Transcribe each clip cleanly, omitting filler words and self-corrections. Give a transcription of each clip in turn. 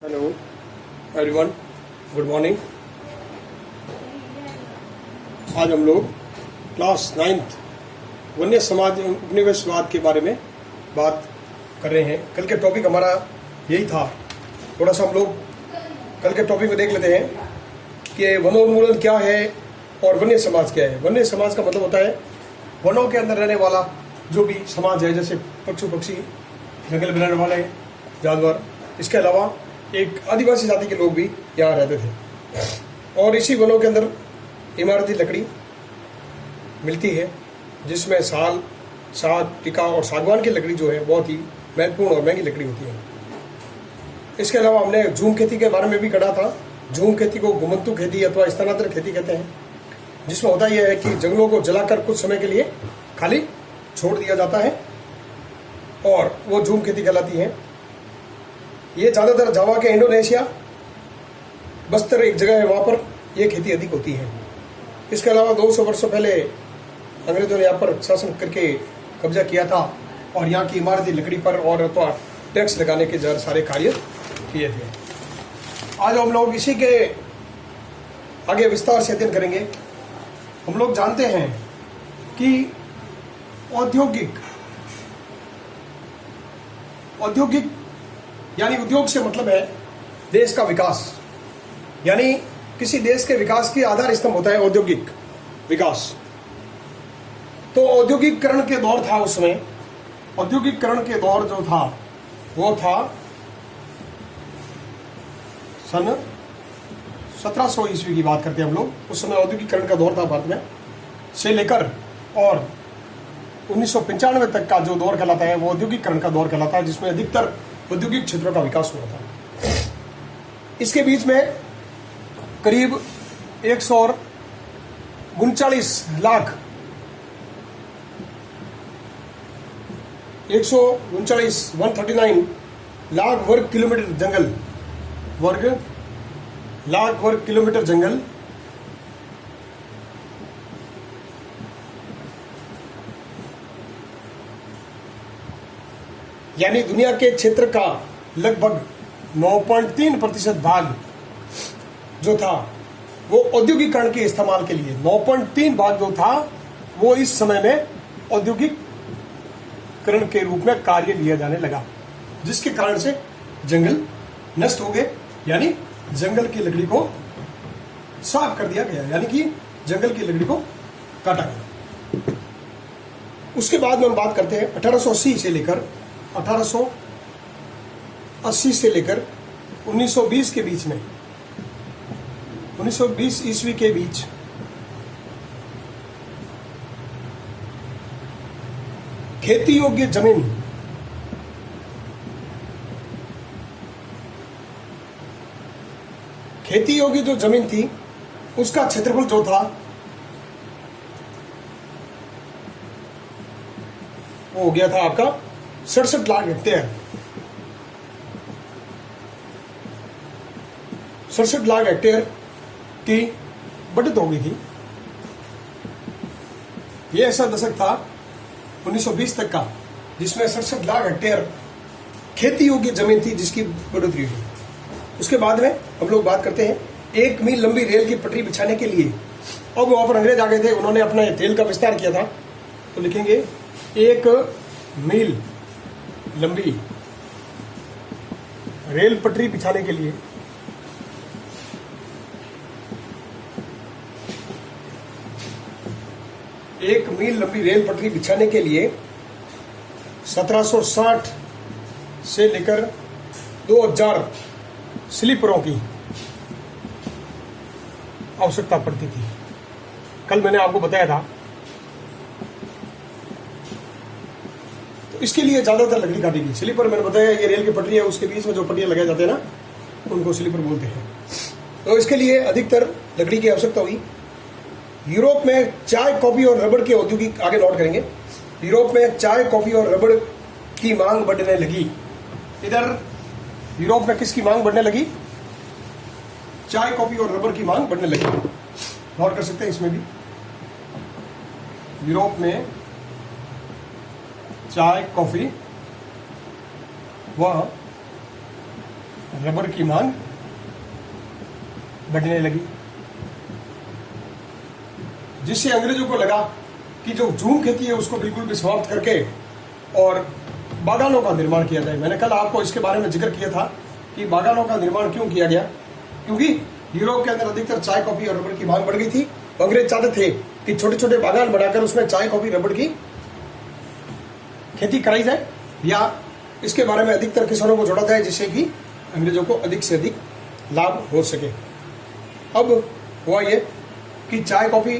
Hello everyone, good morning. आज हम लोग क्लास 9th वन्य समाज एवं उपनिवेशवाद के बारे में बात कर रहे हैं। कल के टॉपिक हमारा यही था। थोड़ा सा हम लोग कल के टॉपिक को देख लेते हैं कि वनोन्मूलन क्या है और वन्य समाज क्या है। वन्य समाज का मतलब होता है वनों के अंदर रहने वाला जो भी समाज है, जैसे पशु पक्षी, जंगल में रहने वाले जानवर। इसके अलावा एक आदिवासी जाति के लोग भी यहाँ रहते थे। और इसी वनों के अंदर इमारती लकड़ी मिलती है, जिसमें साल, साग, टीका और सागवान की लकड़ी जो है बहुत ही महत्वपूर्ण और महंगी लकड़ी होती है। इसके अलावा हमने झूम खेती के बारे में भी पढ़ा था। झूम खेती को घुमंतु खेती अथवा स्थानांतरण खेती कहते हैं, जिसमें होता यह है कि जंगलों को जलाकर कुछ समय के लिए खाली छोड़ दिया जाता है और वो झूम खेती कहलाती है। ये ज़्यादातर जावा के इंडोनेशिया, बस्तर एक जगह है, वहाँ पर यह खेती अधिक होती है। इसके अलावा 200 वर्षों पहले अंग्रेजों ने यहाँ पर शासन करके कब्जा किया था और यहाँ की इमारती लकड़ी पर और अथवा टैक्स लगाने के सारे कार्य किए थे। आज हम लोग इसी के आगे विस्तार से अध्ययन करेंगे। हम लोग जानते हैं कि औद्योगिक यानी उद्योग से मतलब है देश का विकास, यानी किसी देश के विकास की आधार स्तंभ होता है औद्योगिक विकास। तो औद्योगिकरण के दौर था उस समय। औद्योगिकरण के दौर जो था वो था सन 1700 ईस्वी की बात करते हैं हम लोग। उस समय औद्योगिकरण का दौर था भारत में, से लेकर और 1995 तक का जो दौर कहलाता है वो औद्योगिकरण का दौर कहलाता है, जिसमें अधिकतर औद्योगिक क्षेत्रों का विकास हुआ था। इसके बीच में करीब 139 लाख 139 लाख वर्ग किलोमीटर जंगल यानी दुनिया के क्षेत्र का लगभग 9.3% भाग जो था वो औद्योगिकरण के इस्तेमाल के लिए 9.3 भाग जो था वो इस समय में औद्योगिकरण के रूप में कार्य लिया जाने लगा, जिसके कारण से जंगल नष्ट हो गए, यानी जंगल की लकड़ी को साफ कर दिया गया, यानी कि जंगल की लकड़ी को काटा गया। उसके बाद में हम बात करते हैं 1880 से लेकर 1920 के बीच में, 1920 ईस्वी के बीच खेती योग्य जो जमीन थी उसका क्षेत्रफल जो था वो हो गया था आपका 67 लाख हेक्टेयर। 67 लाख हेक्टेयर की बढ़त हो गई थी। ये ऐसा दशक था 1920 तक का जिसमें 67 लाख हेक्टेयर खेती योग्य जमीन थी जिसकी बढ़ोतरी हुई। उसके बाद में हम लोग बात करते हैं 1 मील लंबी रेल की पटरी बिछाने के लिए। अब वहां पर अंग्रेज आ गए थे, उन्होंने अपने तेल का विस्तार किया था। तो लिखेंगे 1 मील लंबी रेल पटरी बिछाने के लिए 1 मील लंबी रेल पटरी बिछाने के लिए 1760 से लेकर 2000 स्लीपरों की आवश्यकता पड़ती थी। कल मैंने आपको बताया था। तो इसके लिए ज्यादातर लकड़ी काटी गई। स्लीपर मैंने बताया ये रेल की पटरी है, उसके बीच में जो पटरियां लगाए जाते हैं ना उनको स्लीपर बोलते हैं। तो इसके लिए अधिकतर लकड़ी की आवश्यकता हुई। यूरोप में चाय, कॉफी और रबड़ के औद्योगिक, आगे नोट करेंगे, यूरोप में चाय, कॉफी और रबड़ की मांग बढ़ने लगी। इधर यूरोप में किसकी मांग बढ़ने लगी? चाय, कॉफी और रबड़ की मांग बढ़ने लगी। नोट कर सकते हैं इसमें भी। यूरोप में चाय, कॉफी व रबर की मांग बढ़ने लगी, जिससे अंग्रेजों को लगा कि जो झूम खेती है उसको बिल्कुल भी समाप्त करके और बागानों का निर्माण किया जाए। मैंने कल आपको इसके बारे में जिक्र किया था कि बागानों का निर्माण क्यों किया गया, क्योंकि यूरोप के अंदर अधिकतर चाय, कॉफी और रबड़ की मांग बढ़ गई थी। अंग्रेज चाहते थे कि छोटे छोटे बागान बनाकर उसमें चाय, कॉफी, रबड़ की खेती कराई जाए या इसके बारे में अधिकतर किसानों को जोड़ा जाए, जिससे कि अंग्रेजों को अधिक से अधिक लाभ हो सके। अब हुआ ये कि चाय, कॉफी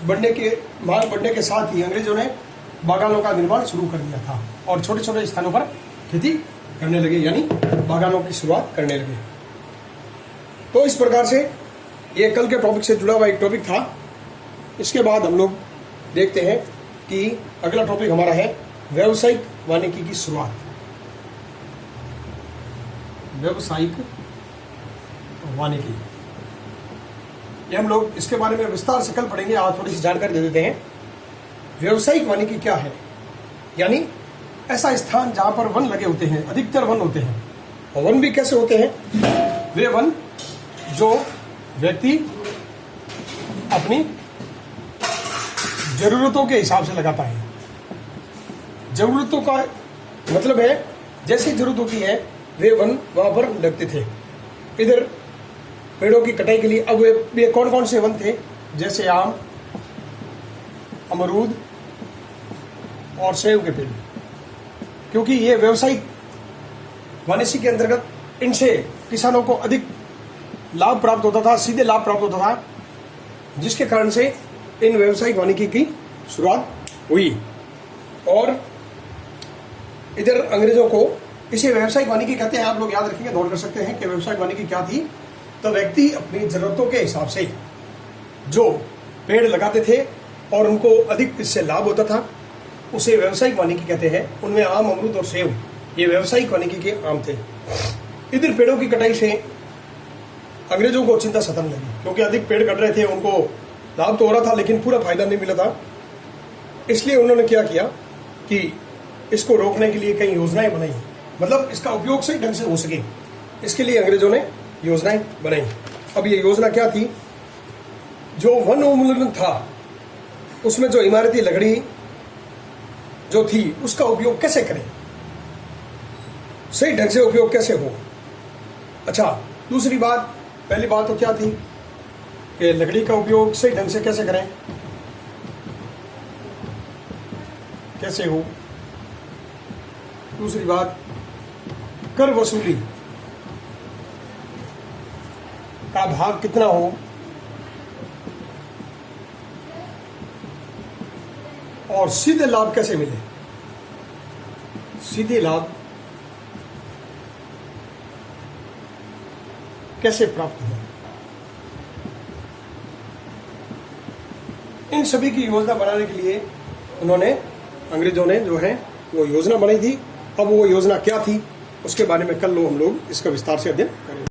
मांग बढ़ने के साथ ही अंग्रेजों ने बागानों का निर्माण शुरू कर दिया था और छोटे छोटे स्थानों पर खेती करने लगे, यानी बागानों की शुरुआत करने लगे। तो इस प्रकार से ये कल के टॉपिक से जुड़ा हुआ एक टॉपिक था। इसके बाद हम लोग देखते हैं कि अगला टॉपिक हमारा है व्यावसायिक वानिकी की शुरुआत। व्यावसायिक वानिकी, ये हम लोग इसके बारे में विस्तार से कल पढ़ेंगे। आज थोड़ी सी जानकारी दे देते हैं। व्यावसायिक वानिकी क्या है, यानी ऐसा स्थान जहां पर वन लगे होते हैं, अधिकतर वन होते हैं। और वन भी कैसे होते हैं? वे वन जो व्यक्ति अपनी जरूरतों के हिसाब से लगाता है। जरूरतों का मतलब है जैसी जरूरत होती है वे वन वहां पर लगते थे। इधर पेड़ों की कटाई के लिए अब वे कौन कौन से वन थे, जैसे आम, अमरूद और सेब के पेड़, क्योंकि ये व्यावसायिक वानिकी के अंतर्गत इनसे किसानों को अधिक लाभ प्राप्त होता था, सीधे लाभ प्राप्त होता था, जिसके कारण से इन व्यावसायिक वानिकी की शुरुआत हुई। और इधर अंग्रेजों को इसे व्यावसायिक वानिकी कहते हैं। आप लोग याद रखेंगे, नोट कर सकते हैं कि व्यावसायिक वानिकी क्या थी। तो व्यक्ति अपनी जरूरतों के हिसाब से जो पेड़ लगाते थे और उनको अधिक इससे लाभ होता था, उसे व्यावसायिक वानिकी कहते हैं। उनमें आम, अमरूद और सेब ये व्यावसायिक वानिकी के आम थे। इधर पेड़ों की कटाई से अंग्रेजों को चिंता सताने लगी, क्योंकि अधिक पेड़ कट रहे थे, उनको लाभ तो हो रहा था लेकिन पूरा फायदा नहीं मिला था। इसलिए उन्होंने क्या किया कि इसको रोकने के लिए कई योजनाएं बनाई, मतलब इसका उपयोग सही ढंग से हो सके, इसके लिए अंग्रेजों ने योजनाएं बनाई। अब ये योजना क्या थी? जो वन उन्मूलन था उसमें जो इमारती लकड़ी जो थी उसका उपयोग कैसे करें, सही ढंग से उपयोग कैसे हो। अच्छा, दूसरी बात, पहली बात तो क्या थी कि लकड़ी का उपयोग सही ढंग से कैसे करें, कैसे हो। दूसरी बात, कर वसूली का भाग कितना हो, और सीधे लाभ कैसे मिले, सीधे लाभ कैसे प्राप्त हो। इन सभी की योजना बनाने के लिए उन्होंने, अंग्रेजों ने जो है वो योजना बनाई थी। अब वो योजना क्या थी उसके बारे में कल हम लोग इसका विस्तार से अध्ययन करेंगे।